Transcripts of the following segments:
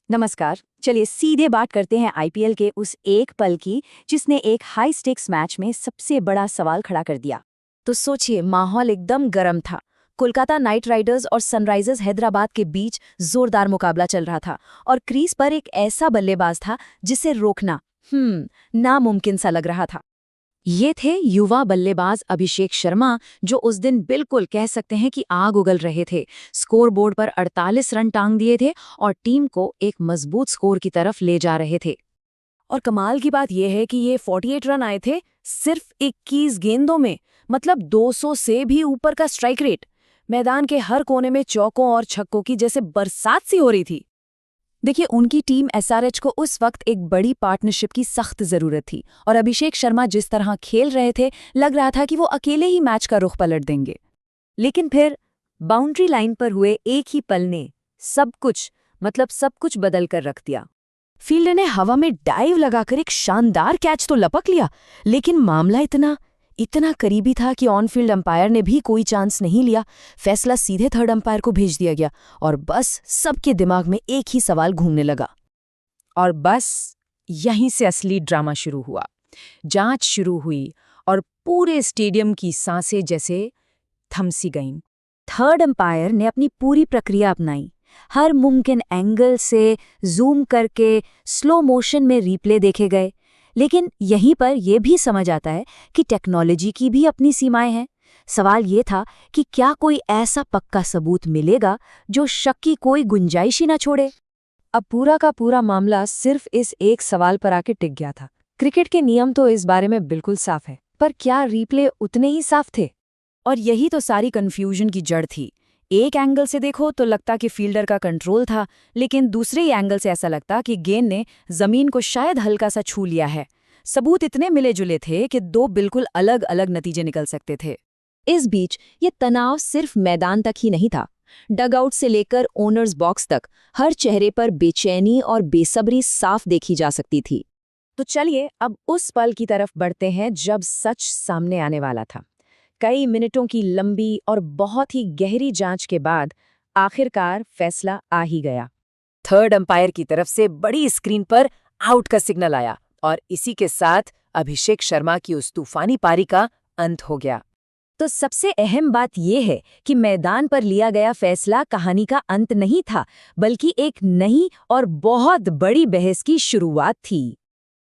नमस्कार। चलिए सीधे बात करते हैं आईपीएल के उस एक पल की जिसने एक हाई स्टेक्स मैच में सबसे बड़ा सवाल खड़ा कर दिया। तो सोचिए, माहौल एकदम गर्म था। कोलकाता नाइट राइडर्स और सनराइजर्स हैदराबाद के बीच जोरदार मुकाबला चल रहा था और क्रीज पर एक ऐसा बल्लेबाज था जिसे रोकना नामुमकिन सा लग रहा था। ये थे युवा बल्लेबाज अभिषेक शर्मा, जो उस दिन बिल्कुल कह सकते हैं कि आग उगल रहे थे। स्कोरबोर्ड पर 48 रन टांग दिए थे और टीम को एक मजबूत स्कोर की तरफ ले जा रहे थे। और कमाल की बात यह है कि ये 48 रन आए थे सिर्फ 21 गेंदों में, मतलब 200 से भी ऊपर का स्ट्राइक रेट। मैदान के हर कोने में चौकों और छक्कों की जैसे बरसात सी हो रही थी। देखिए, उनकी टीम एसआरएच को उस वक्त एक बड़ी पार्टनरशिप की सख्त जरूरत थी और अभिषेक शर्मा जिस तरह खेल रहे थे, लग रहा था कि वो अकेले ही मैच का रुख पलट देंगे। लेकिन फिर बाउंड्री लाइन पर हुए एक ही पल ने सब कुछ बदल कर रख दिया। फील्डर ने हवा में डाइव लगाकर एक शानदार कैच तो लपक लिया, लेकिन मामला इतना करीबी था कि ऑन फील्ड अंपायर ने भी कोई चांस नहीं लिया। फैसला सीधे थर्ड अंपायर को भेज दिया गया और बस सबके दिमाग में एक ही सवाल घूमने लगा। और बस यहीं से असली ड्रामा शुरू हुआ। जांच शुरू हुई और पूरे स्टेडियम की सांसें जैसे थमसी गईं। थर्ड अंपायर ने अपनी पूरी प्रक्रिया अपनाई। हर मुमकिन एंगल से जूम करके स्लो मोशन में रिप्ले देखे गए। लेकिन यहीं पर यह भी समझ आता है कि टेक्नोलॉजी की भी अपनी सीमाएं हैं। सवाल ये था कि क्या कोई ऐसा पक्का सबूत मिलेगा जो शक की कोई गुंजाइश ही न छोड़े। अब पूरा का पूरा मामला सिर्फ इस एक सवाल पर आके टिक गया था। क्रिकेट के नियम तो इस बारे में बिल्कुल साफ है, पर क्या रिप्ले उतने ही साफ थे? और यही तो सारी कंफ्यूजन की जड़ थी। एक एंगल से देखो तो लगता कि फील्डर का कंट्रोल था, लेकिन दूसरे एंगल से ऐसा लगता कि गेंद ने जमीन को शायद हल्का सा छू लिया है। सबूत इतने मिले जुले थे कि दो बिल्कुल अलग अलग नतीजे निकल सकते थे। इस बीच ये तनाव सिर्फ मैदान तक ही नहीं था। डगआउट से लेकर ओनर्स बॉक्स तक हर चेहरे पर बेचैनी और बेसब्री साफ देखी जा सकती थी। तो चलिए अब उस पल की तरफ बढ़ते हैं जब सच सामने आने वाला था। कई मिनटों की लंबी और बहुत ही गहरी जांच के बाद आखिरकार फैसला आ ही गया। थर्ड अंपायर की तरफ से बड़ी स्क्रीन पर आउट का सिग्नल आया और इसी के साथ अभिषेक शर्मा की उस तूफानी पारी का अंत हो गया। तो सबसे अहम बात यह है कि मैदान पर लिया गया फैसला कहानी का अंत नहीं था, बल्कि एक नई और बहुत बड़ी बहस की शुरुआत थी।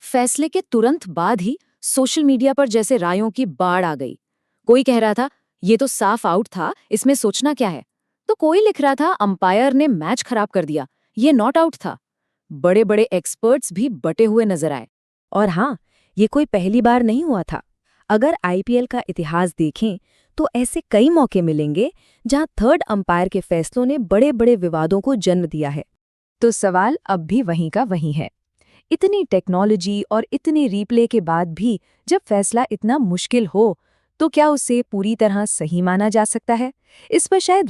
फैसले के तुरंत बाद ही सोशल मीडिया पर जैसे रायों की बाढ़ आ गई। कोई कह रहा था ये तो साफ आउट था, इसमें सोचना क्या है। तो कोई लिख रहा था अंपायर ने मैच खराब कर दिया, ये नॉट आउट था। बड़े बड़े एक्सपर्ट्स भी बटे हुए नजर आए। और हाँ, ये कोई पहली बार नहीं हुआ था। अगर आईपीएल का इतिहास देखें तो ऐसे कई मौके मिलेंगे जहां थर्ड अंपायर के फैसलों ने बड़े बड़े विवादों को जन्म दिया है। तो सवाल अब भी वहीं का वहीं है। इतनी टेक्नोलॉजी और इतनी रिप्ले के बाद भी जब फैसला इतना मुश्किल हो, तो क्या उसे पूरी तरह सही माना जा सकता है? इस पर शायद